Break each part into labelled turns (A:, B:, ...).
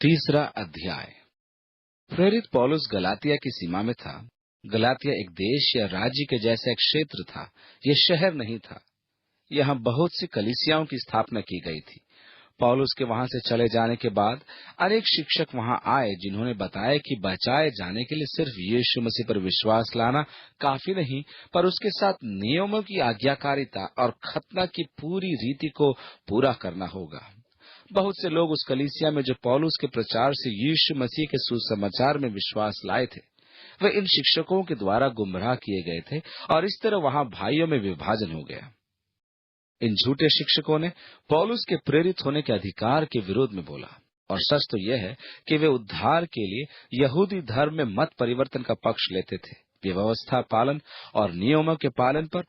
A: तीसरा अध्याय। प्रेरित पौलुस गलातिया की सीमा में था। गलातिया एक देश या राज्य के जैसा एक क्षेत्र था, यह शहर नहीं था। यहाँ बहुत सी कलीसियाओं की स्थापना की गई थी। पौलुस के वहां से चले जाने के बाद अनेक शिक्षक वहां आए, जिन्होंने बताया कि बचाए जाने के लिए सिर्फ यीशु मसीह पर विश्वास लाना काफी नहीं, पर उसके साथ नियमों की आज्ञाकारिता और खतना की पूरी रीति को पूरा करना होगा। बहुत से लोग उस कलीसिया में जो पौलुस के प्रचार से यीशु मसीह के सुसमाचार में विश्वास लाए थे, वे इन शिक्षकों के द्वारा गुमराह किए गए थे और इस तरह वहां भाइयों में विभाजन हो गया। इन झूठे शिक्षकों ने पौलुस के प्रेरित होने के अधिकार के विरोध में बोला, और सच तो यह है कि वे उद्धार के लिए यहूदी धर्म में मत परिवर्तन का पक्ष लेते थे। वे व्यवस्था पालन और नियमों के पालन पर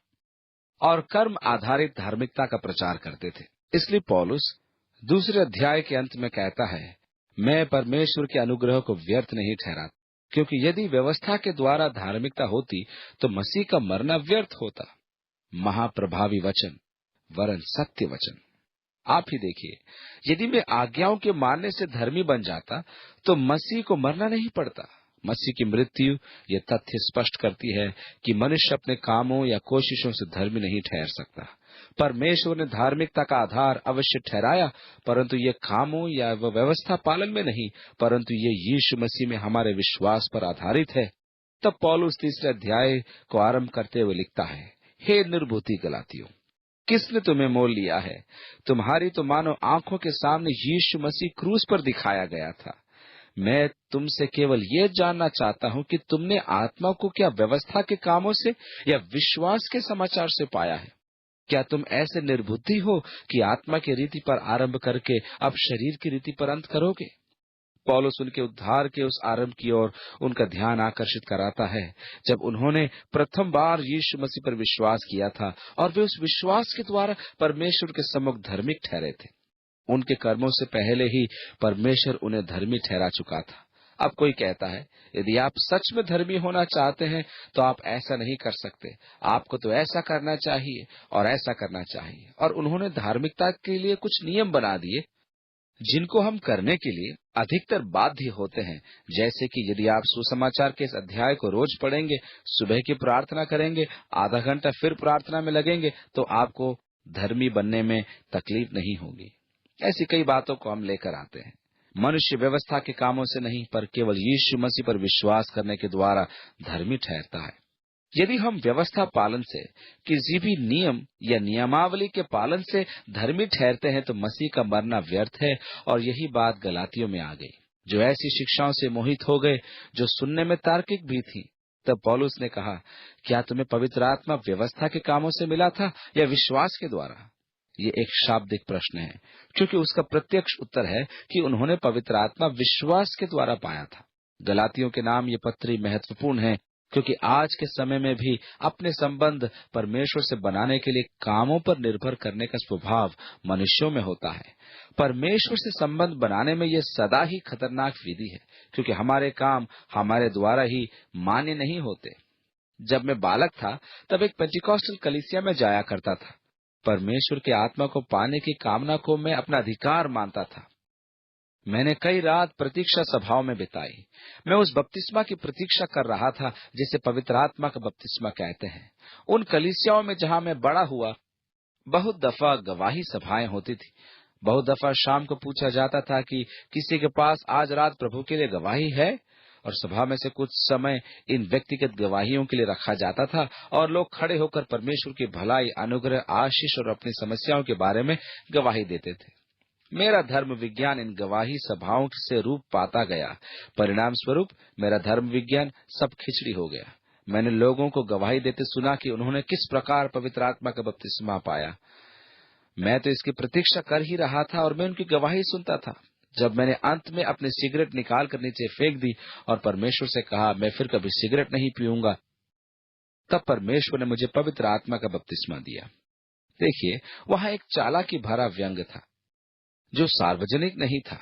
A: और कर्म आधारित धार्मिकता का प्रचार करते थे। इसलिए पौलुस दूसरे अध्याय के अंत में कहता है, मैं परमेश्वर के अनुग्रह को व्यर्थ नहीं ठहरा, क्योंकि यदि व्यवस्था के द्वारा धार्मिकता होती तो मसीह का मरना व्यर्थ होता। महाप्रभावी वचन वरन सत्य वचन। आप ही देखिए, यदि मैं आज्ञाओं के मानने से धर्मी बन जाता तो मसीह को मरना नहीं पड़ता। मसीह की मृत्यु ये तथ्य स्पष्ट करती है कि मनुष्य अपने कामों या कोशिशों से धर्मी नहीं ठहर सकता। परमेश्वर ने धार्मिकता का आधार अवश्य ठहराया, परंतु ये कामों या व्यवस्था पालन में नहीं, परंतु ये यीशु मसीह में हमारे विश्वास पर आधारित है। तब पौलुस तीसरे अध्याय को आरंभ करते हुए लिखता है, हे निर्बुद्धि गलातियों, किसने तुम्हें मोल लिया है? तुम्हारी तो मानो आंखों के सामने यीशु मसीह क्रूस पर दिखाया गया था। मैं तुमसे केवल ये जानना चाहता हूं कि तुमने आत्मा को क्या व्यवस्था के कामों से या विश्वास के समाचार से पाया है? क्या तुम ऐसे निर्बुद्धि हो कि आत्मा की रीति पर आरंभ करके अब शरीर की रीति पर अंत करोगे? पौलुस उनके उद्धार के उस आरंभ की ओर उनका ध्यान आकर्षित कराता है, जब उन्होंने प्रथम बार यीशु मसीह पर विश्वास किया था और वे उस विश्वास के द्वारा परमेश्वर के सम्मुख धार्मिक ठहरे थे। उनके कर्मों से पहले ही परमेश्वर उन्हें धर्मी ठहरा चुका था। अब कोई कहता है, यदि आप सच में धर्मी होना चाहते हैं तो आप ऐसा नहीं कर सकते, आपको तो ऐसा करना चाहिए और ऐसा करना चाहिए। और उन्होंने धार्मिकता के लिए कुछ नियम बना दिए, जिनको हम करने के लिए अधिकतर बाध्य होते हैं। जैसे कि यदि आप सुसमाचार के इस अध्याय को रोज पढ़ेंगे, सुबह की प्रार्थना करेंगे, आधा घंटा फिर प्रार्थना में लगेंगे, तो आपको धर्मी बनने में तकलीफ नहीं होगी। ऐसी कई बातों को हम लेकर आते हैं। मनुष्य व्यवस्था के कामों से नहीं, पर केवल यीशु मसीह पर विश्वास करने के द्वारा धर्मी ठहरता है। यदि हम व्यवस्था पालन से, किसी भी नियम या नियमावली के पालन से धर्मी ठहरते हैं तो मसीह का मरना व्यर्थ है। और यही बात गलातियों में आ गई, जो ऐसी शिक्षाओं से मोहित हो गए जो सुनने में तार्किक भी थी। तब पौलुस ने कहा, क्या तुम्हें पवित्र आत्मा व्यवस्था के कामों से मिला था या विश्वास के द्वारा? ये एक शाब्दिक प्रश्न है, क्योंकि उसका प्रत्यक्ष उत्तर है कि उन्होंने पवित्र आत्मा विश्वास के द्वारा पाया था। गलातियों के नाम ये पत्री महत्वपूर्ण है, क्योंकि आज के समय में भी अपने संबंध परमेश्वर से बनाने के लिए कामों पर निर्भर करने का स्वभाव मनुष्यों में होता है। परमेश्वर से संबंध बनाने में यह सदा ही खतरनाक विधि है, क्योंकि हमारे काम हमारे द्वारा ही मान्य नहीं होते। जब मैं बालक था तब एक पेंटिकॉस्टल कलीसिया में जाया करता था। परमेश्वर के आत्मा को पाने की कामना को मैं अपना अधिकार मानता था। मैंने कई रात प्रतीक्षा सभाओं में बिताई। मैं उस बपतिस्मा की प्रतीक्षा कर रहा था जिसे पवित्र आत्मा का बपतिस्मा कहते हैं। उन कलीसियाओं में जहां मैं बड़ा हुआ, बहुत दफा गवाही सभाएं होती थी। बहुत दफा शाम को पूछा जाता था कि किसी के पास आज रात प्रभु के लिए गवाही है, और सभा में से कुछ समय इन व्यक्तिगत गवाहियों के लिए रखा जाता था और लोग खड़े होकर परमेश्वर की भलाई, अनुग्रह, आशीष और अपनी समस्याओं के बारे में गवाही देते थे। मेरा धर्म विज्ञान इन गवाही सभाओं से रूप पाता गया। परिणाम स्वरूप मेरा धर्म विज्ञान सब खिचड़ी हो गया। मैंने लोगों को गवाही देते सुना कि उन्होंने किस प्रकार पवित्र आत्मा का बपतिस्मा पाया। मैं तो इसकी प्रतीक्षा कर ही रहा था और मैं उनकी गवाही सुनता था। जब मैंने अंत में अपनी सिगरेट निकाल कर नीचे फेंक दी और परमेश्वर से कहा, मैं फिर कभी सिगरेट नहीं पीऊंगा, तब परमेश्वर ने मुझे पवित्र आत्मा का बपतिस्मा दिया। देखिए, वहां एक चालाकी भरा व्यंग था जो सार्वजनिक नहीं था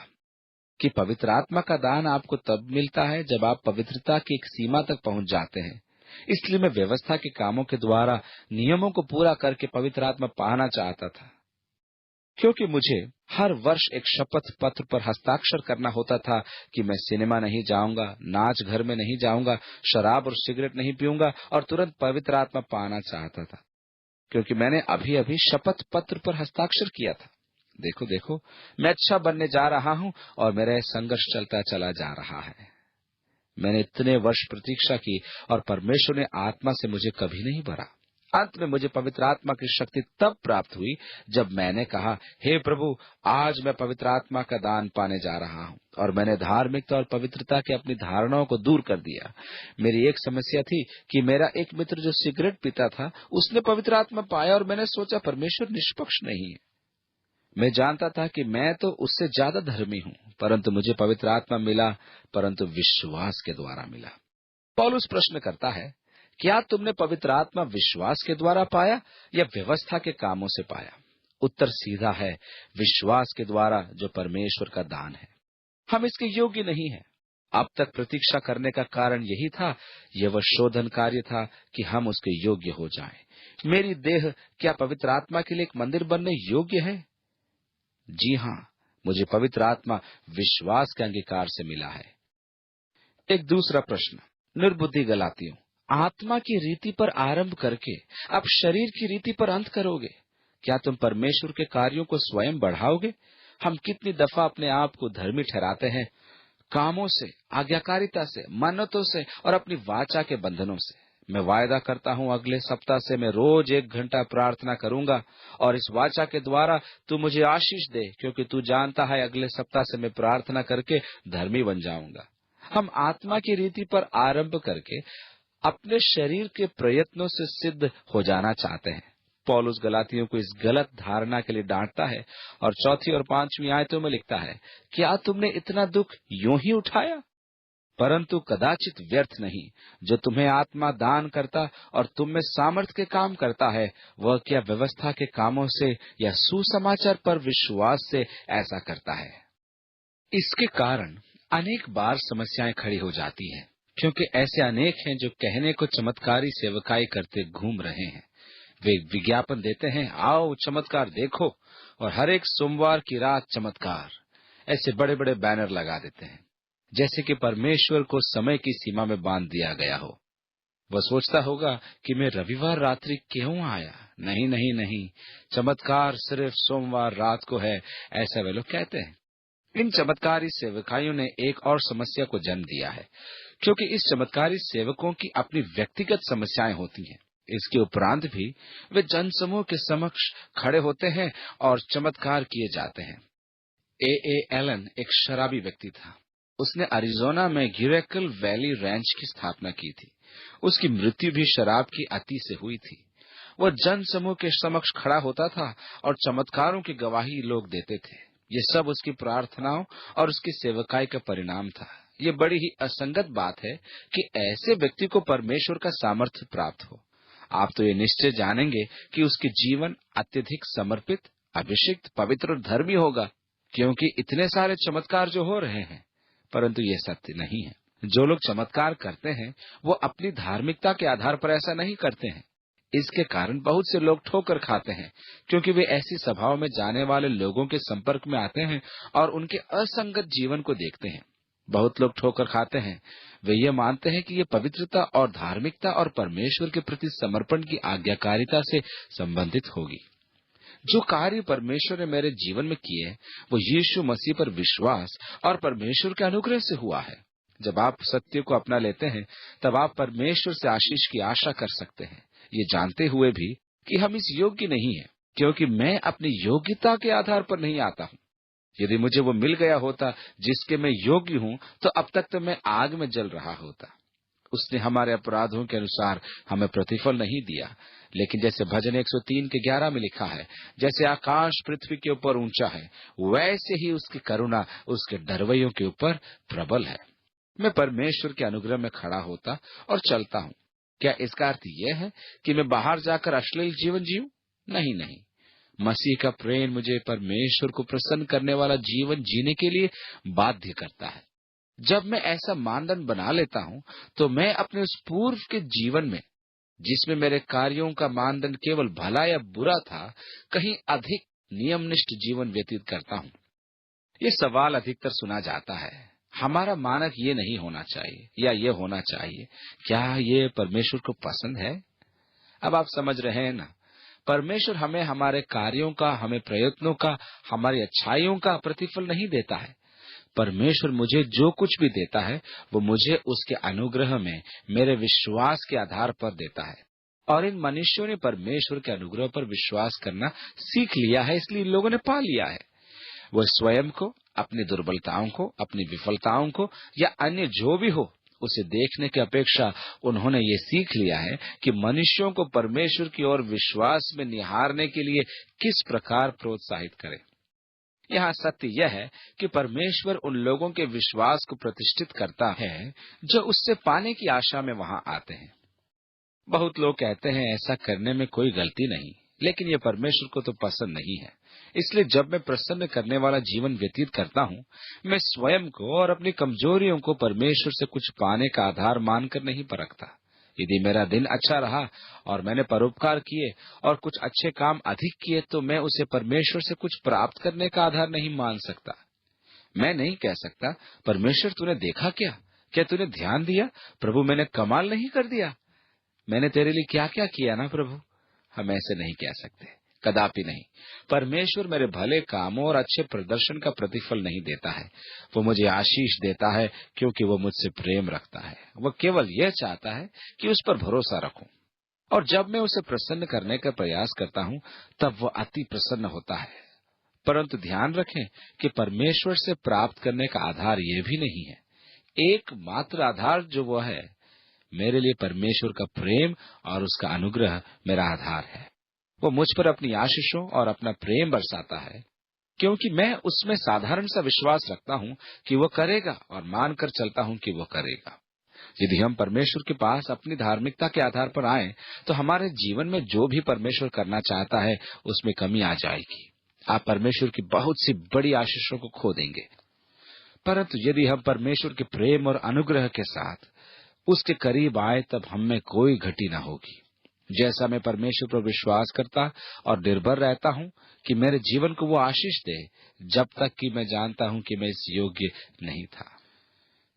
A: कि पवित्र आत्मा का दान आपको तब मिलता है जब आप पवित्रता की एक सीमा तक पहुंच जाते हैं। इसलिए मैं व्यवस्था के कामों के द्वारा नियमों को पूरा करके पवित्र आत्मा पाना चाहता था। क्योंकि मुझे हर वर्ष एक शपथ पत्र पर हस्ताक्षर करना होता था कि मैं सिनेमा नहीं जाऊंगा, नाच घर में नहीं जाऊंगा, शराब और सिगरेट नहीं पीऊंगा और तुरंत पवित्र आत्मा पाना चाहता था, क्योंकि मैंने अभी अभी शपथ पत्र पर हस्ताक्षर किया था। देखो देखो, मैं अच्छा बनने जा रहा हूं और मेरा यह संघर्ष चलता चला जा रहा है। मैंने इतने वर्ष प्रतीक्षा की और परमेश्वर ने आत्मा से मुझे कभी नहीं भरा। अंत में मुझे पवित्र आत्मा की शक्ति तब प्राप्त हुई जब मैंने कहा, हे प्रभु, आज मैं पवित्र आत्मा का दान पाने जा रहा हूं। और मैंने धार्मिकता और पवित्रता की अपनी धारणाओं को दूर कर दिया। मेरी एक समस्या थी कि मेरा एक मित्र जो सिगरेट पीता था, उसने पवित्र आत्मा पाया और मैंने सोचा परमेश्वर निष्पक्ष नहीं है। मैं जानता था कि मैं तो उससे ज्यादा धर्मी हूं, परंतु मुझे पवित्र आत्मा मिला, परंतु विश्वास के द्वारा मिला। पौलुस प्रश्न करता है, क्या तुमने पवित्र आत्मा विश्वास के द्वारा पाया या व्यवस्था के कामों से पाया? उत्तर सीधा है, विश्वास के द्वारा, जो परमेश्वर का दान है। हम इसके योग्य नहीं हैं। अब तक प्रतीक्षा करने का कारण यही था, यह वह शोधन कार्य था कि हम उसके योग्य हो जाएं। मेरी देह क्या पवित्र आत्मा के लिए एक मंदिर बनने योग्य है? जी हाँ, मुझे पवित्र आत्मा विश्वास के अंगीकार से मिला है। एक दूसरा प्रश्न, निर्बुद्धि गलातियों, आत्मा की रीति पर आरंभ करके आप शरीर की रीति पर अंत करोगे। क्या तुम परमेश्वर के कार्यों को स्वयं बढ़ाओगे? हम कितनी दफा अपने आप को धर्मी ठहराते हैं, कामों से, आज्ञाकारिता से, मन्नतों से और अपनी वाचा के बंधनों से। मैं वायदा करता हूं, अगले सप्ताह से मैं रोज 1 घंटा प्रार्थना करूंगा और इस वाचा के द्वारा तू मुझे आशीष दे, क्योंकि तू जानता है अगले सप्ताह से मैं प्रार्थना करके धर्मी बन जाऊंगा। हम आत्मा की रीति पर आरंभ करके अपने शरीर के प्रयत्नों से सिद्ध हो जाना चाहते हैं। पौलुस गलातियों को इस गलत धारणा के लिए डांटता है और 4 और 5 आयतों में लिखता है, क्या तुमने इतना दुख यूं ही उठाया? परंतु कदाचित व्यर्थ नहीं। जो तुम्हें आत्मा दान करता और तुम में सामर्थ के काम करता है, वह क्या व्यवस्था के कामों से या सुसमाचार पर विश्वास से ऐसा करता है? इसके कारण अनेक बार समस्याएं खड़ी हो जाती हैं, क्योंकि ऐसे अनेक हैं जो कहने को चमत्कारी सेवकाई करते घूम रहे हैं। वे विज्ञापन देते हैं, आओ चमत्कार देखो, और हर एक सोमवार की रात चमत्कार, ऐसे बड़े बड़े बैनर लगा देते हैं, जैसे कि परमेश्वर को समय की सीमा में बांध दिया गया हो। वह सोचता होगा कि मैं रविवार रात्रि क्यों आया। नहीं नहीं नहीं, चमत्कार सिर्फ सोमवार रात को है, ऐसा वे लोग कहते हैं। इन चमत्कारी सेवकाइयों ने एक और समस्या को जन्म दिया है, क्योंकि इस चमत्कारी सेवकों की अपनी व्यक्तिगत समस्याएं होती हैं। इसके उपरांत भी वे जनसमूह के समक्ष खड़े होते हैं और चमत्कार किए जाते हैं। ए एलन एक शराबी व्यक्ति था। उसने अरिजोना में गिरेकल वैली रैंच की स्थापना की थी। उसकी मृत्यु भी शराब की अति से हुई थी। वह जनसमूह के समक्ष खड़ा होता था और चमत्कारों की गवाही लोग देते थे। ये सब उसकी प्रार्थनाओं और उसकी सेवकाई का परिणाम था। ये बड़ी ही असंगत बात है कि ऐसे व्यक्ति को परमेश्वर का सामर्थ्य प्राप्त हो। आप तो ये निश्चय जानेंगे कि उसके जीवन अत्यधिक समर्पित, अभिषिक्त, पवित्र और धर्मी होगा, क्योंकि इतने सारे चमत्कार जो हो रहे हैं। परंतु ये सत्य नहीं है। जो लोग चमत्कार करते हैं, वो अपनी धार्मिकता के आधार पर ऐसा नहीं करते हैं। इसके कारण बहुत से लोग ठोकर खाते हैं, क्योंकि वे ऐसी सभाओं में जाने वाले लोगों के संपर्क में आते हैं और उनके असंगत जीवन को देखते हैं। बहुत लोग ठोकर खाते हैं। वे ये मानते हैं कि ये पवित्रता और धार्मिकता और परमेश्वर के प्रति समर्पण की आज्ञाकारिता से संबंधित होगी। जो कार्य परमेश्वर ने मेरे जीवन में किए, वो यीशु मसीह पर विश्वास और परमेश्वर के अनुग्रह से हुआ है। जब आप सत्य को अपना लेते हैं, तब आप परमेश्वर से आशीष की आशा कर सकते हैं, ये जानते हुए भी कि हम इस योग्य नहीं हैं, क्योंकि मैं अपनी योग्यता के आधार पर नहीं आता हूँ। यदि मुझे वो मिल गया होता जिसके मैं योग्य हूँ, तो अब तक तो मैं आग में जल रहा होता। उसने हमारे अपराधों के अनुसार हमें प्रतिफल नहीं दिया, लेकिन जैसे भजन 103 के 11 में लिखा है, जैसे आकाश पृथ्वी के ऊपर ऊंचा है, वैसे ही उसकी करुणा उसके डरवैयों के ऊपर प्रबल है। मैं परमेश्वर के अनुग्रह में खड़ा होता और चलता हूँ। क्या इसका अर्थ यह है कि मैं बाहर जाकर अश्लील जीवन जीऊं? नहीं नहीं, मसीह का प्रेम मुझे परमेश्वर को प्रसन्न करने वाला जीवन जीने के लिए बाध्य करता है। जब मैं ऐसा मानदंड बना लेता हूं, तो मैं अपने उस पूर्व के जीवन में, जिसमें मेरे कार्यों का मानदंड केवल भला या बुरा था, कहीं अधिक नियमनिष्ठ जीवन व्यतीत करता हूँ? ये सवाल अधिकतर सुना जाता है। हमारा मानक ये नहीं होना चाहिए या ये होना चाहिए। क्या ये परमेश्वर को पसंद है? अब आप समझ रहे हैं ना, परमेश्वर हमें हमारे कार्यों का, हमें प्रयत्नों का, हमारी अच्छाइयों का प्रतिफल नहीं देता है। परमेश्वर मुझे जो कुछ भी देता है वो मुझे उसके अनुग्रह में मेरे विश्वास के आधार पर देता है। और इन मनुष्यों ने परमेश्वर के अनुग्रह पर विश्वास करना सीख लिया है, इसलिए इन लोगों ने पा लिया है। वह स्वयं को, अपनी दुर्बलताओं को, अपनी विफलताओं को या अन्य जो भी हो उसे देखने की अपेक्षा उन्होंने ये सीख लिया है कि मनुष्यों को परमेश्वर की ओर विश्वास में निहारने के लिए किस प्रकार प्रोत्साहित करें। यहाँ सत्य यह है कि परमेश्वर उन लोगों के विश्वास को प्रतिष्ठित करता है जो उससे पाने की आशा में वहां आते हैं। बहुत लोग कहते हैं ऐसा करने में कोई गलती नहीं, लेकिन यह परमेश्वर को तो पसंद नहीं है। इसलिए जब मैं प्रसन्न करने वाला जीवन व्यतीत करता हूँ, मैं स्वयं को और अपनी कमजोरियों को परमेश्वर से कुछ पाने का आधार मानकर नहीं परखता। यदि मेरा दिन अच्छा रहा और मैंने परोपकार किए और कुछ अच्छे काम अधिक किए, तो मैं उसे परमेश्वर से कुछ प्राप्त करने का आधार नहीं मान सकता। मैं नहीं कह सकता, परमेश्वर तूने देखा क्या तूने ध्यान दिया? प्रभु मैंने कमाल नहीं कर दिया? मैंने तेरे लिए क्या क्या किया ना प्रभु? हम ऐसे नहीं कह सकते, कदापि नहीं। परमेश्वर मेरे भले कामों और अच्छे प्रदर्शन का प्रतिफल नहीं देता है। वो मुझे आशीष देता है क्योंकि वो मुझसे प्रेम रखता है। वो केवल यह चाहता है कि उस पर भरोसा रखूं। और जब मैं उसे प्रसन्न करने का प्रयास करता हूं, तब वो अति प्रसन्न होता है। परंतु ध्यान रखें कि परमेश्वर से प्राप्त करने का आधार यह भी नहीं है। एकमात्र आधार जो वो है, मेरे लिए परमेश्वर का प्रेम और उसका अनुग्रह मेरा आधार है। वो मुझ पर अपनी आशीषों और अपना प्रेम बरसाता है, क्योंकि मैं उसमें साधारण सा विश्वास रखता हूँ कि वो करेगा और मानकर चलता हूँ कि वो करेगा। यदि हम परमेश्वर के पास अपनी धार्मिकता के आधार पर आए, तो हमारे जीवन में जो भी परमेश्वर करना चाहता है उसमें कमी आ जाएगी। आप परमेश्वर की बहुत सी बड़ी आशीषों को खो देंगे। परंतु यदि हम परमेश्वर के प्रेम और अनुग्रह के साथ उसके करीब आए, तब हम में कोई घटी न होगी। जैसा मैं परमेश्वर पर विश्वास करता और निर्भर रहता हूँ कि मेरे जीवन को वो आशीष दे, जब तक कि मैं जानता हूँ कि मैं इस योग्य नहीं था।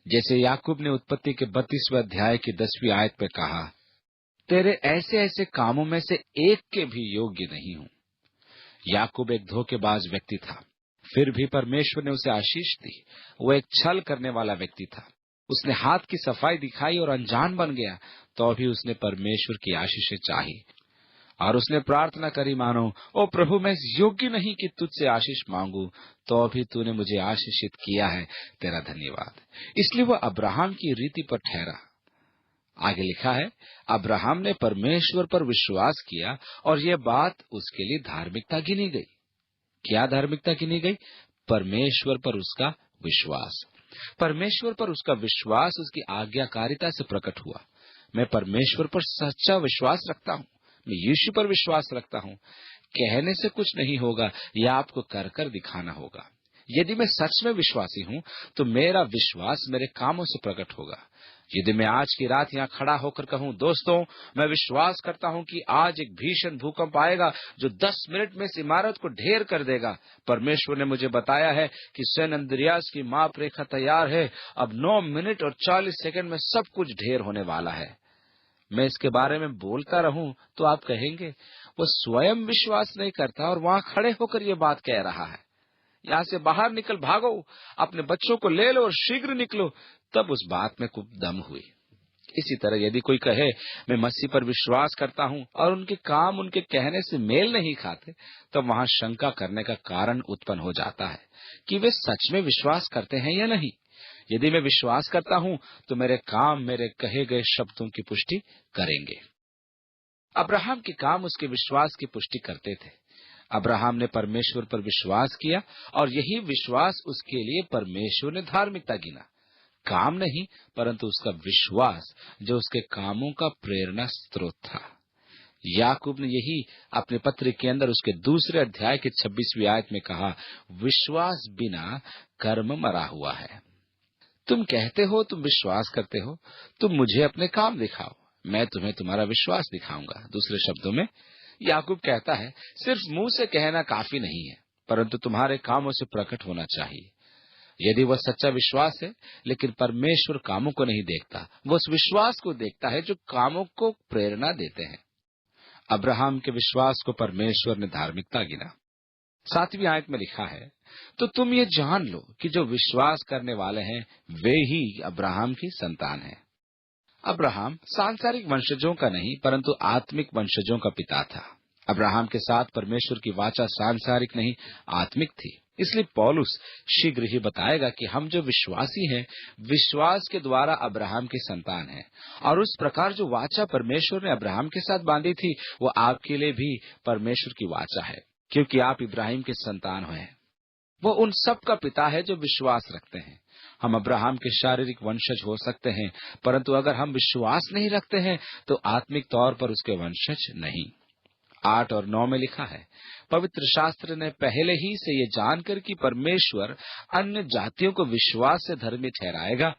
A: जैसे याकूब ने उत्पत्ति के 32वें अध्याय की 10वीं आयत में कहा, तेरे ऐसे ऐसे कामों में से एक के भी योग्य नहीं हूँ। याकूब एक धोखेबाज व्यक्ति था, फिर भी परमेश्वर ने उसे आशीष दी। वो एक छल करने वाला व्यक्ति था। उसने हाथ की सफाई दिखाई और अनजान बन गया, तो भी उसने परमेश्वर की आशीषें चाही और उसने प्रार्थना करी, मानो ओ प्रभु मैं योग्य नहीं कि तुझसे आशीष मांगू, तो भी तूने मुझे आशीषित किया है, तेरा धन्यवाद। इसलिए वह अब्राहम की रीति पर ठहरा। आगे लिखा है, अब्राहम ने परमेश्वर पर विश्वास किया और यह बात उसके लिए धार्मिकता गिनी गई। क्या धार्मिकता गिनी गई? परमेश्वर पर उसका विश्वास। परमेश्वर पर उसका विश्वास उसकी आज्ञाकारिता से प्रकट हुआ। मैं परमेश्वर पर सच्चा विश्वास रखता हूँ। मैं यीशु पर विश्वास रखता हूँ। कहने से कुछ नहीं होगा, यह आपको कर कर दिखाना होगा। यदि मैं सच में विश्वासी हूँ, तो मेरा विश्वास मेरे कामों से प्रकट होगा। यदि मैं आज की रात यहाँ खड़ा होकर कहूँ, दोस्तों मैं विश्वास करता हूँ कि आज एक भीषण भूकंप आएगा जो 10 मिनट में इस इमारत को ढेर कर देगा। परमेश्वर ने मुझे बताया है कि सैन अंद्रियास की माप रेखा तैयार है। अब 9 मिनट और 40 सेकंड में सब कुछ ढेर होने वाला है। मैं इसके बारे में बोलता रहूं तो आप कहेंगे वो स्वयं विश्वास नहीं करता और वहां खड़े होकर ये बात कह रहा है। यहाँ से बाहर निकल, भागो, अपने बच्चों को ले लो और शीघ्र निकलो। तब उस बात में कुछ दम हुई। इसी तरह यदि कोई कहे मैं मसीह पर विश्वास करता हूँ और उनके काम उनके कहने से मेल नहीं खाते, तो वहां शंका करने का कारण उत्पन्न हो जाता है कि वे सच में विश्वास करते हैं या नहीं। यदि मैं विश्वास करता हूँ तो मेरे काम मेरे कहे गए शब्दों की पुष्टि करेंगे। अब्राहम के काम उसके विश्वास की पुष्टि करते थे। अब्राहम ने परमेश्वर पर विश्वास किया और यही विश्वास उसके लिए परमेश्वर ने धार्मिकता गिना। काम नहीं, परंतु उसका विश्वास जो उसके कामों का प्रेरणा स्रोत था। याकूब ने यही अपने पत्र के अंदर उसके 2 अध्याय के 26वीं आयत में कहा, विश्वास बिना कर्म मरा हुआ है। तुम कहते हो तुम विश्वास करते हो, तुम मुझे अपने काम दिखाओ, मैं तुम्हें तुम्हारा विश्वास दिखाऊंगा। दूसरे शब्दों में, याकूब कहता है, सिर्फ मुंह से कहना काफी नहीं है, परंतु तुम्हारे कामों से प्रकट होना चाहिए। यदि वह सच्चा विश्वास है, लेकिन परमेश्वर कामों को नहीं देखता, वो उस विश्वास को देखता है जो कामों को प्रेरणा देते हैं। अब्राहम के विश्वास को परमेश्वर ने धार्मिकता गिना। 7वीं आयत में लिखा है, तो तुम ये जान लो कि जो विश्वास करने वाले हैं वे ही अब्राहम की संतान हैं। अब्राहम सांसारिक वंशजों का नहीं, परंतु आत्मिक वंशजों का पिता था। अब्राहम के साथ परमेश्वर की वाचा सांसारिक नहीं, आत्मिक थी। इसलिए पौलुस शीघ्र ही बताएगा कि हम जो विश्वासी हैं, विश्वास के द्वारा अब्राहम की संतान हैं, और उस प्रकार जो वाचा परमेश्वर ने अब्राहम के साथ बांधी थी, वो आपके लिए भी परमेश्वर की वाचा है, क्योंकि आप इब्राहिम के संतान हैं। वो उन सब का पिता है जो विश्वास रखते हैं। हम अब्राहम के शारीरिक वंशज हो सकते हैं, परंतु अगर हम विश्वास नहीं रखते हैं तो आत्मिक तौर पर उसके वंशज नहीं। 8 और 9 में लिखा है, पवित्र शास्त्र ने पहले ही से ये जानकर कि परमेश्वर अन्य जातियों को विश्वास से धर्मी ठहराएगा,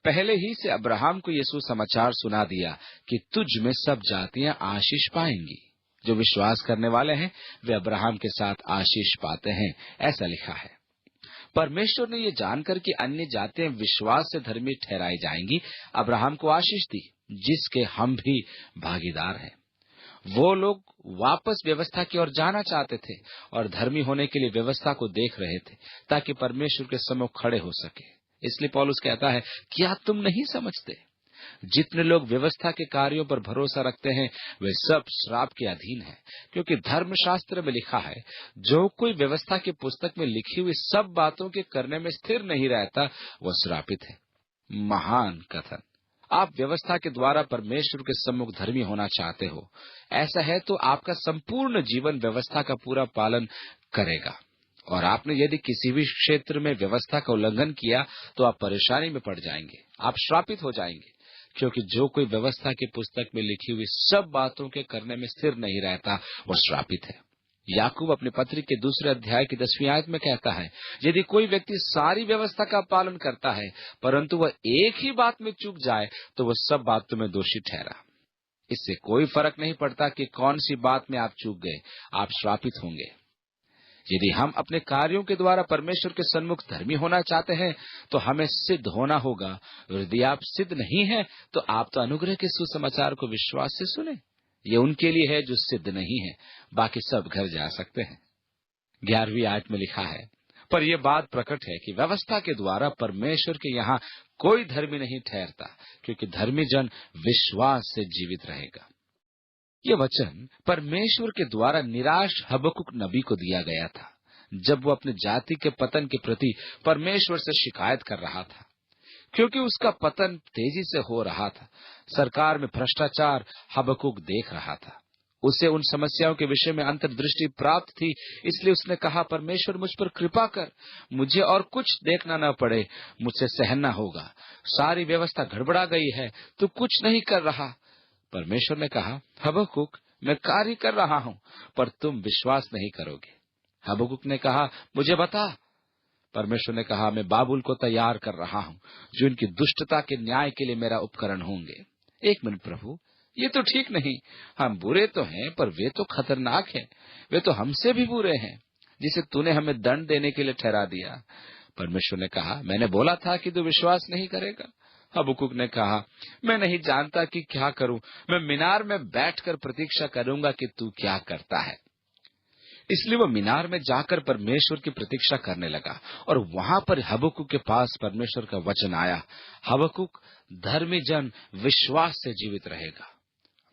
A: पहले ही से अब्राहम को ये सुसमाचार सुना दिया कि तुझ में सब जातियां आशीष पाएंगी। जो विश्वास करने वाले हैं वे अब्राहम के साथ आशीष पाते हैं, ऐसा लिखा है। परमेश्वर ने ये जानकर कि अन्य जातियां विश्वास से धर्मी ठहराई जाएंगी, अब्राहम को आशीष दी, जिसके हम भी भागीदार हैं। वो लोग वापस व्यवस्था की ओर जाना चाहते थे और धर्मी होने के लिए व्यवस्था को देख रहे थे, ताकि परमेश्वर के सम्मुख खड़े हो सके। इसलिए पौलुस कहता है, क्या तुम नहीं समझते? जितने लोग व्यवस्था के कार्यों पर भरोसा रखते हैं वे सब श्राप के अधीन हैं, क्योंकि धर्मशास्त्र में लिखा है, जो कोई व्यवस्था की पुस्तक में लिखी हुई सब बातों के करने में स्थिर नहीं रहता वह श्रापित है। महान कथन। आप व्यवस्था के द्वारा परमेश्वर के सम्मुख धर्मी होना चाहते हो, ऐसा है तो आपका संपूर्ण जीवन व्यवस्था का पूरा पालन करेगा, और आपने यदि किसी भी क्षेत्र में व्यवस्था का उल्लंघन किया तो आप परेशानी में पड़ जाएंगे, आप श्रापित हो जाएंगे, क्योंकि जो कोई व्यवस्था की पुस्तक में लिखी हुई सब बातों के करने में स्थिर नहीं रहता वो श्रापित है। याकूब अपने पत्री के 2 अध्याय की 10वीं आयत में कहता है, यदि कोई व्यक्ति सारी व्यवस्था का पालन करता है परंतु वह एक ही बात में चूक जाए तो वह सब बातों में दोषी ठहरा। इससे कोई फर्क नहीं पड़ता कि कौन सी बात में आप चूक गए, आप श्रापित होंगे। यदि हम अपने कार्यों के द्वारा परमेश्वर के सन्मुख धर्मी होना चाहते हैं तो हमें सिद्ध होना होगा। यदि आप सिद्ध नहीं हैं तो आप तो अनुग्रह के सुसमाचार को विश्वास से सुने। ये उनके लिए है जो सिद्ध नहीं है, बाकी सब घर जा सकते हैं। 11वीं आयत में लिखा है, पर यह बात प्रकट है कि व्यवस्था के द्वारा परमेश्वर के यहाँ कोई धर्मी नहीं ठहरता, क्योंकि धर्मी जन विश्वास से जीवित रहेगा। ये वचन परमेश्वर के द्वारा निराश हबक्कुक नबी को दिया गया था, जब वो अपने जाति के पतन के प्रति परमेश्वर से शिकायत कर रहा था, क्योंकि उसका पतन तेजी से हो रहा था। सरकार में भ्रष्टाचार हबक्कुक देख रहा था। उसे उन समस्याओं के विषय में अंतर्दृष्टि प्राप्त थी, इसलिए उसने कहा, परमेश्वर मुझ पर कृपा कर, मुझे और कुछ देखना न पड़े, मुझसे सहना होगा। सारी व्यवस्था गड़बड़ा गई है, तू कुछ नहीं कर रहा। परमेश्वर ने कहा, हबक्कुक, मैं कार्य कर रहा हूं, पर तुम विश्वास नहीं करोगे। हबक्कुक ने कहा, मुझे बता। परमेश्वर ने कहा, मैं बाबुल को तैयार कर रहा हूं, जो इनकी दुष्टता के न्याय के लिए मेरा उपकरण होंगे। 1 मिनट प्रभु, ये तो ठीक नहीं। हम बुरे तो हैं, पर वे तो खतरनाक हैं। वे तो हमसे भी बुरे हैं, जिसे तूने हमें दंड देने के लिए ठहरा दिया। परमेश्वर ने कहा, मैंने बोला था कि तू विश्वास नहीं करेगा। हबक्कुक ने कहा, मैं नहीं जानता कि क्या करूं। मैं मीनार में बैठकर प्रतीक्षा करूंगा कि तू क्या करता है। इसलिए वह मीनार में जाकर परमेश्वर की प्रतीक्षा करने लगा, और वहां पर हबक्कुक के पास परमेश्वर का वचन आया, हबक्कुक, धर्मी जन विश्वास से जीवित रहेगा।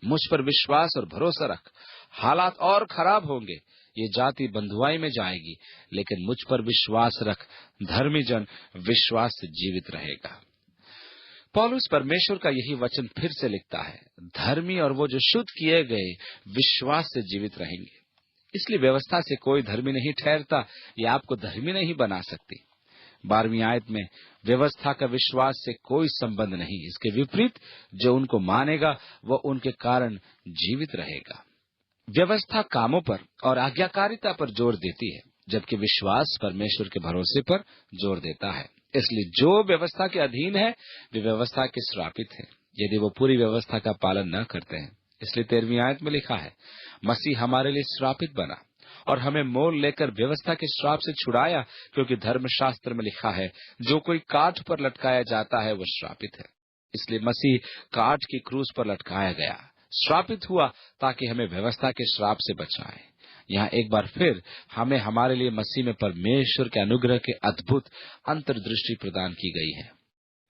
A: मुझ पर विश्वास और भरोसा रख। हालात और खराब होंगे, ये जाति बंधुआई में जाएगी, लेकिन मुझ पर विश्वास रख, धर्मी जन विश्वास से जीवित रहेगा। पौलुस परमेश्वर का यही वचन फिर से लिखता है, धर्मी और वो जो शुद्ध किए गए विश्वास से जीवित रहेंगे। इसलिए व्यवस्था से कोई धर्मी नहीं ठहरता, ये आपको धर्मी नहीं बना सकती। 12वीं आयत में, व्यवस्था का विश्वास से कोई संबंध नहीं, इसके विपरीत जो उनको मानेगा वह उनके कारण जीवित रहेगा। व्यवस्था कामों पर और आज्ञाकारिता पर जोर देती है, जबकि विश्वास परमेश्वर के भरोसे पर जोर देता है। इसलिए जो व्यवस्था के अधीन है वे व्यवस्था के श्रापित हैं, यदि वो पूरी व्यवस्था का पालन न करते हैं। इसलिए 13वीं आयत में लिखा है, मसीह हमारे लिए श्रापित बना और हमें मोल लेकर व्यवस्था के श्राप से छुड़ाया, क्योंकि धर्मशास्त्र में लिखा है, जो कोई काठ पर लटकाया जाता है वो श्रापित है। इसलिए मसीह काठ की क्रूस पर लटकाया गया, श्रापित हुआ, ताकि हमें व्यवस्था के श्राप से बचाए। यहाँ एक बार फिर हमें हमारे लिए मसीह में परमेश्वर के अनुग्रह के अद्भुत अंतर्दृष्टि प्रदान की गई है।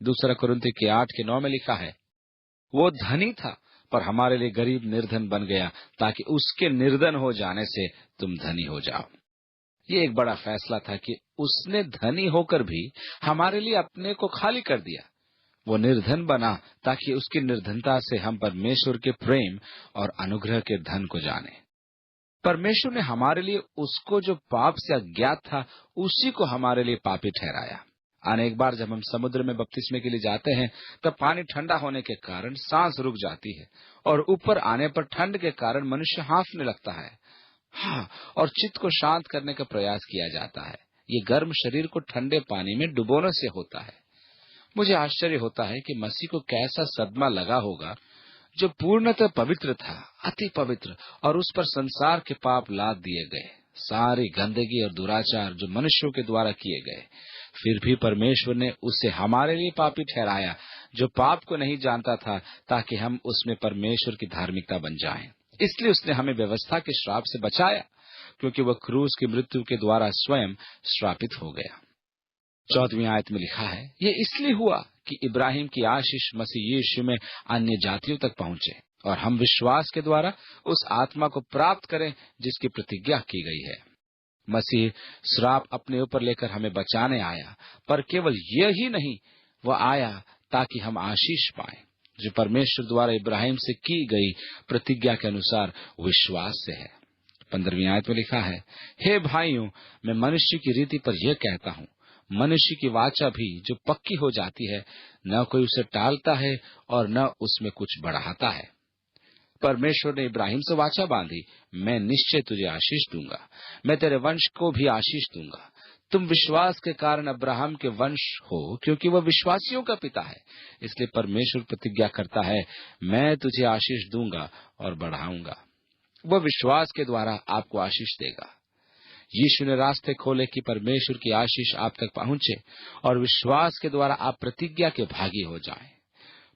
A: 2 कुरिन्थियों के 8:9 में लिखा है, वो धनी था पर हमारे लिए गरीब निर्धन बन गया, ताकि उसके निर्धन हो जाने से तुम धनी हो जाओ। ये एक बड़ा फैसला था कि उसने धनी होकर भी हमारे लिए अपने को खाली कर दिया। वो निर्धन बना ताकि उसकी निर्धनता से हम परमेश्वर के प्रेम और अनुग्रह के धन को जाने। परमेश्वर ने हमारे लिए उसको जो पाप से अज्ञात था, उसी को हमारे लिए पापी ठहराया। अनेक बार जब हम समुद्र में बपतिस्मे के लिए जाते हैं, तब पानी ठंडा होने के कारण सांस रुक जाती है और ऊपर आने पर ठंड के कारण मनुष्य हांफने लगता है। और चित्त को शांत करने का प्रयास किया जाता है। ये गर्म शरीर को ठंडे पानी में डुबोने से होता है। मुझे आश्चर्य होता है कि मसीह को कैसा सदमा लगा होगा, जो पूर्णतः पवित्र था, अति पवित्र, और उस पर संसार के पाप लाद दिए गए, सारी गंदगी और दुराचार जो मनुष्यों के द्वारा किए गए। फिर भी परमेश्वर ने उसे हमारे लिए पापी ठहराया, जो पाप को नहीं जानता था, ताकि हम उसमें परमेश्वर की धार्मिकता बन जाएं। इसलिए उसने हमें व्यवस्था के श्राप से बचाया, क्योंकि वह क्रूस की मृत्यु के द्वारा स्वयं श्रापित हो गया। 14वीं आयत में लिखा है, ये इसलिए हुआ कि इब्राहिम की आशीष मसीह यीशु में अन्य जातियों तक पहुंचे और हम विश्वास के द्वारा उस आत्मा को प्राप्त करें जिसकी प्रतिज्ञा की गई है। मसीह श्राप अपने ऊपर लेकर हमें बचाने आया, पर केवल यही नहीं, वह आया ताकि हम आशीष पाएं, जो परमेश्वर द्वारा इब्राहिम से की गई प्रतिज्ञा के अनुसार विश्वास से है। 15वीं आयत में लिखा है, हे भाइयों, मैं मनुष्य की रीति पर यह कहता हूँ, मनुष्य की वाचा भी जो पक्की हो जाती है, न कोई उसे टालता है और न उसमें कुछ बढ़ाता है। परमेश्वर ने इब्राहिम से वाचा बांधी, मैं निश्चय तुझे आशीष दूंगा, मैं तेरे वंश को भी आशीष दूंगा। तुम विश्वास के कारण अब्राहम के वंश हो, क्योंकि वह विश्वासियों का पिता है। इसलिए परमेश्वर प्रतिज्ञा करता है, मैं तुझे आशीष दूंगा और बढ़ाऊंगा। वह विश्वास के द्वारा आपको आशीष देगा। यीशु ने रास्ते खोले कि परमेश्वर की आशीष आप तक पहुंचे और विश्वास के द्वारा आप प्रतिज्ञा के भागी हो जाएं।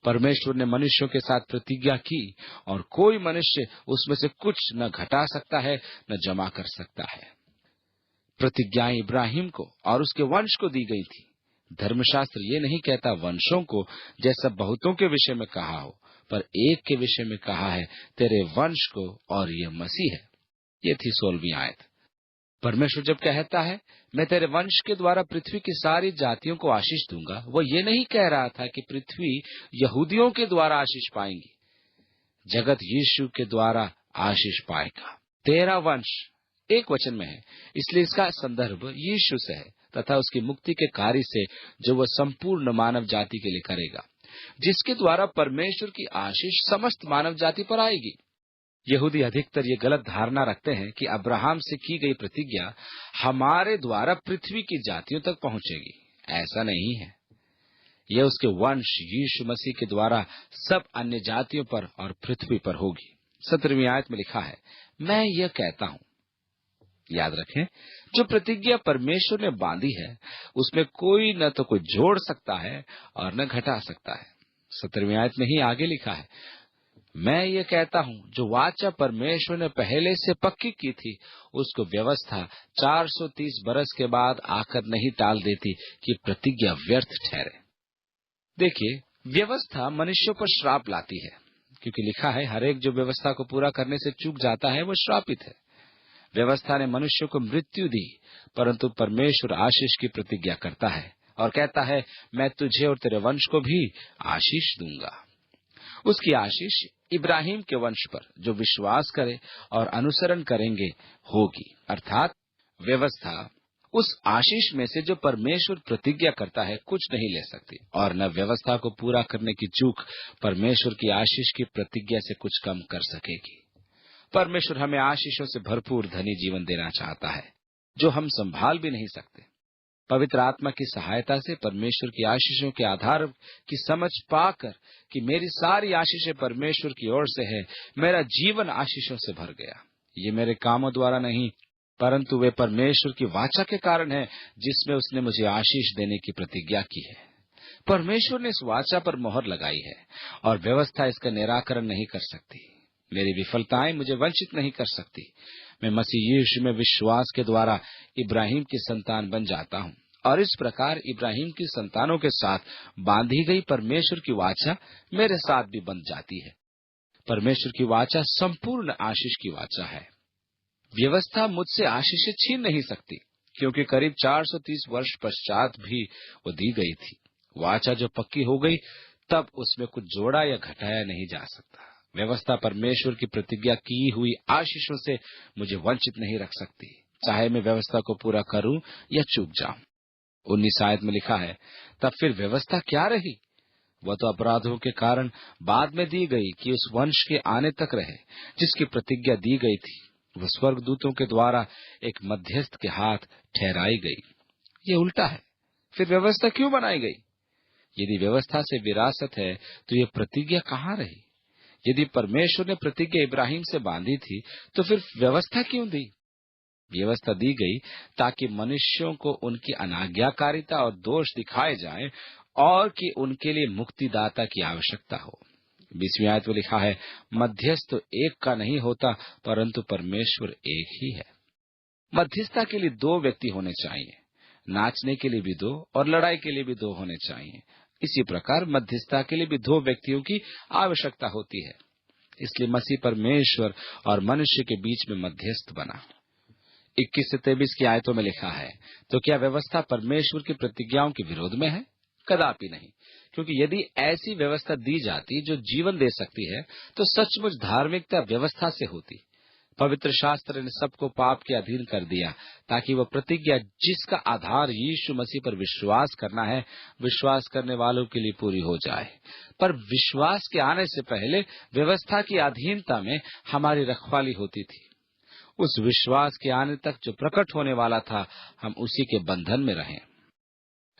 A: परमेश्वर ने मनुष्यों के साथ प्रतिज्ञा की और कोई मनुष्य उसमें से कुछ न घटा सकता है न जमा कर सकता है। प्रतिज्ञाएं इब्राहिम को और उसके वंश को दी गई थी। धर्मशास्त्र ये नहीं कहता वंशों को, जैसा बहुतों के विषय में कहा हो, पर एक के विषय में कहा है, तेरे वंश को, और ये मसीह है। ये थी 16वीं आयत। परमेश्वर जब कहता है, मैं तेरे वंश के द्वारा पृथ्वी की सारी जातियों को आशीष दूंगा, वो ये नहीं कह रहा था कि पृथ्वी यहूदियों के द्वारा आशीष पाएंगी। जगत यीशु के द्वारा आशीष पाएगा। तेरा वंश एक वचन में है, इसलिए इसका संदर्भ यीशु से है तथा उसकी मुक्ति के कार्य से, जो वह संपूर्ण मानव जाति के लिए करेगा, जिसके द्वारा परमेश्वर की आशीष समस्त मानव जाति पर आएगी। यहूदी अधिकतर ये गलत धारणा रखते हैं कि अब्राहम से की गई प्रतिज्ञा हमारे द्वारा पृथ्वी की जातियों तक पहुंचेगी। ऐसा नहीं है। यह उसके वंश यीशु मसीह के द्वारा सब अन्य जातियों पर और पृथ्वी पर होगी। 17वीं आयत में लिखा है, मैं यह कहता हूं। याद रखें, जो प्रतिज्ञा परमेश्वर ने बांधी है, उसमें कोई न तो कोई जोड़ सकता है और न घटा सकता है। 17वीं आयत में ही आगे लिखा है, मैं ये कहता हूं, जो वाचा परमेश्वर ने पहले से पक्की की थी, उसको व्यवस्था 430 बरस के बाद आकर नहीं टाल देती कि प्रतिज्ञा व्यर्थ ठहरे। देखिए, व्यवस्था मनुष्यों पर श्राप लाती है, क्योंकि लिखा है, हर एक जो व्यवस्था को पूरा करने से चूक जाता है, वो श्रापित है। व्यवस्था ने मनुष्य को मृत्यु दी, परंतु परमेश्वर आशीष की प्रतिज्ञा करता है और कहता है, मैं तुझे और तेरे वंश को भी आशीष दूंगा। उसकी आशीष इब्राहिम के वंश पर, जो विश्वास करे और अनुसरण करेंगे, होगी। अर्थात व्यवस्था उस आशीष में से जो परमेश्वर प्रतिज्ञा करता है कुछ नहीं ले सकती, और न व्यवस्था को पूरा करने की चूक परमेश्वर की आशीष की प्रतिज्ञा से कुछ कम कर सकेगी। परमेश्वर हमें आशीषों से भरपूर धनी जीवन देना चाहता है, जो हम संभाल भी नहीं सकते। पवित्र आत्मा की सहायता से परमेश्वर की आशीषों के आधार की समझ पाकर कि मेरी सारी आशीषें परमेश्वर की ओर से है, मेरा जीवन आशीषों से भर गया। ये मेरे कामों द्वारा नहीं, परंतु वे परमेश्वर की वाचा के कारण है, जिसमें उसने मुझे आशीष देने की प्रतिज्ञा की है। परमेश्वर ने इस वाचा पर मोहर लगाई है और व्यवस्था इसका निराकरण नहीं कर सकती। मेरी विफलताएं मुझे वंचित नहीं कर सकती। मैं मसीह यीशु में विश्वास के द्वारा इब्राहिम की संतान बन जाता हूँ और इस प्रकार इब्राहिम की संतानों के साथ बांधी गई परमेश्वर की वाचा मेरे साथ भी बंध जाती है। परमेश्वर की वाचा संपूर्ण आशीष की वाचा है। व्यवस्था मुझसे आशीषें छीन नहीं सकती, क्योंकि करीब 430 वर्ष पश्चात भी वो दी गई थी। वाचा जो पक्की हो गई, तब उसमें कुछ जोड़ा या घटाया नहीं जा सकता। व्यवस्था परमेश्वर की प्रतिज्ञा की हुई आशीषों से मुझे वंचित नहीं रख सकती, चाहे मैं व्यवस्था को पूरा करूं या चूक जाऊं। 19 आयत में लिखा है, तब फिर व्यवस्था क्या रही? वह तो अपराधों के कारण बाद में दी गई कि उस वंश के आने तक रहे जिसकी प्रतिज्ञा दी गई थी। वह स्वर्गदूतों के द्वारा एक मध्यस्थ के हाथ ठहराई गई। ये उल्टा है। फिर व्यवस्था क्यों बनाई गई? यदि व्यवस्था से विरासत है तो ये प्रतिज्ञा कहाँ रही? यदि परमेश्वर ने प्रतिज्ञा इब्राहिम से बांधी थी तो फिर व्यवस्था क्यों दी? व्यवस्था दी गई ताकि मनुष्यों को उनकी अनाज्ञाकारिता और दोष दिखाए जाएं और कि उनके लिए मुक्तिदाता की आवश्यकता हो। 20वीं आयत में लिखा है, मध्यस्थ तो एक का नहीं होता, परंतु परमेश्वर एक ही है। मध्यस्थता के लिए 2 व्यक्ति होने चाहिए। नाचने के लिए भी 2 और लड़ाई के लिए भी 2 होने चाहिए। इसी प्रकार मध्यस्थता के लिए भी 2 व्यक्तियों की आवश्यकता होती है। इसलिए मसीह परमेश्वर और मनुष्य के बीच में मध्यस्थ बना। 21 से 23 की आयतों में लिखा है, तो क्या व्यवस्था परमेश्वर की प्रतिज्ञाओं के विरोध में है? कदापि नहीं, क्योंकि यदि ऐसी व्यवस्था दी जाती जो जीवन दे सकती है, तो सचमुच धार्मिकता व्यवस्था से होती। पवित्र शास्त्र ने सबको पाप के अधीन कर दिया, ताकि वह प्रतिज्ञा जिसका आधार यीशु मसीह पर विश्वास करना है, विश्वास करने वालों के लिए पूरी हो जाए। पर विश्वास के आने से पहले व्यवस्था की अधीनता में हमारी रखवाली होती थी। उस विश्वास के आने तक जो प्रकट होने वाला था, हम उसी के बंधन में रहें।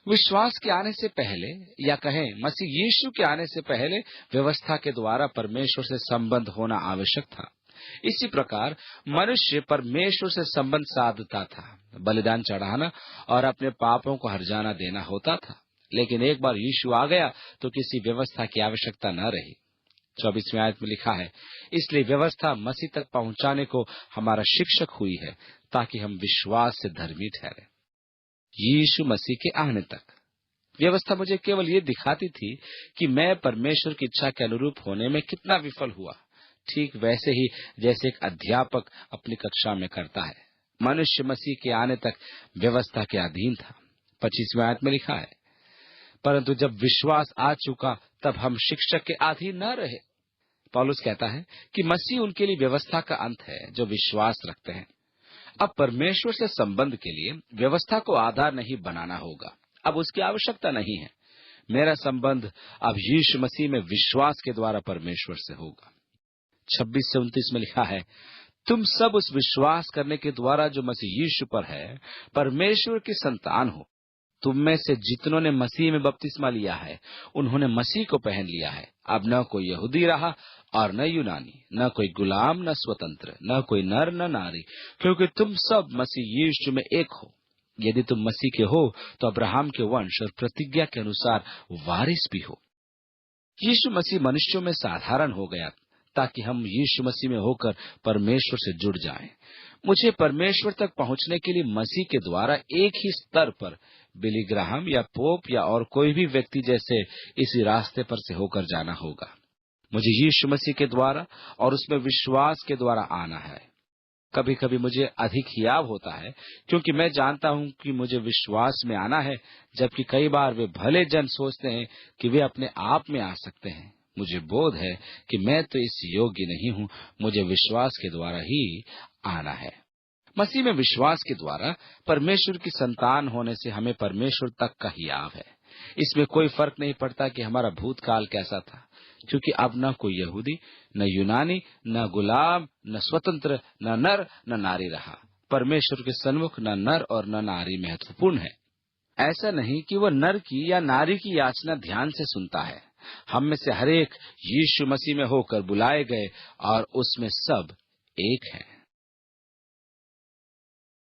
A: विश्वास के आने से पहले, या कहें मसीह यीशु के आने से पहले, व्यवस्था के द्वारा परमेश्वर से संबंध होना आवश्यक था। इसी प्रकार मनुष्य परमेश्वर से संबंध साधता था, बलिदान चढ़ाना और अपने पापों को हर्जाना देना होता था। लेकिन एक बार यीशु आ गया तो किसी व्यवस्था की आवश्यकता न रही। 24वीं आयत में लिखा है, इसलिए व्यवस्था मसीह तक पहुंचाने को हमारा शिक्षक हुई है, ताकि हम विश्वास से धर्मी ठहरे। यीशु मसीह के आने तक व्यवस्था मुझे केवल ये दिखाती थी कि मैं परमेश्वर की इच्छा के अनुरूप होने में कितना विफल हुआ। ठीक वैसे ही जैसे एक अध्यापक अपनी कक्षा में करता है। मनुष्य मसीह के आने तक व्यवस्था के अधीन था। 25वीं आयत में लिखा है, परंतु जब विश्वास आ चुका तब हम शिक्षक के अधीन न रहे। पौलुस कहता है कि मसीह उनके लिए व्यवस्था का अंत है जो विश्वास रखते हैं। अब परमेश्वर से संबंध के लिए व्यवस्था को आधार नहीं बनाना होगा। अब उसकी आवश्यकता नहीं है। मेरा संबंध अब यीशु मसीह में विश्वास के द्वारा परमेश्वर से होगा। 26 से 29 में लिखा है, तुम सब उस विश्वास करने के द्वारा जो मसीह यीशु पर है, परमेश्वर की संतान हो। तुम में से जितनों ने मसीह में बपतिस्मा लिया है, उन्होंने मसीह को पहन लिया है। अब न कोई यहूदी रहा और न यूनानी, न कोई गुलाम न स्वतंत्र, न कोई नर न नारी, क्योंकि तुम सब मसीह यीशु में एक हो। यदि तुम मसीह के हो तो अब्राहम के वंश और प्रतिज्ञा के अनुसार वारिस भी हो। यीशु मसीह मनुष्यों में साधारण हो गया ताकि हम यीशु मसीह में होकर परमेश्वर से जुड़ जाएं। मुझे परमेश्वर तक पहुंचने के लिए मसीह के द्वारा एक ही स्तर पर बिली ग्राहम या पोप या और कोई भी व्यक्ति जैसे इसी रास्ते पर से होकर जाना होगा। मुझे यीशु मसीह के द्वारा और उसमें विश्वास के द्वारा आना है। कभी कभी मुझे अधिक हियाव होता है, क्योंकि मैं जानता हूं कि मुझे विश्वास में आना है, जबकि कई बार वे भले जन सोचते हैं कि वे अपने आप में आ सकते हैं। मुझे बोध है कि मैं तो इस योग्य नहीं हूं, मुझे विश्वास के द्वारा ही आना है। मसीह में विश्वास के द्वारा परमेश्वर की संतान होने से हमें परमेश्वर तक का हियाव है। इसमें कोई फर्क नहीं पड़ता कि हमारा भूतकाल कैसा था, क्योंकि अब न कोई यहूदी, न यूनानी, न गुलाम, न स्वतंत्र, न नर न नारी रहा। परमेश्वर के सन्मुख न नर और न नारी महत्वपूर्ण है। ऐसा नहीं कि वह नर की या नारी की याचना ध्यान से सुनता है। हम में से हरेक यीशु मसीह में होकर बुलाए गए और उसमें सब एक हैं।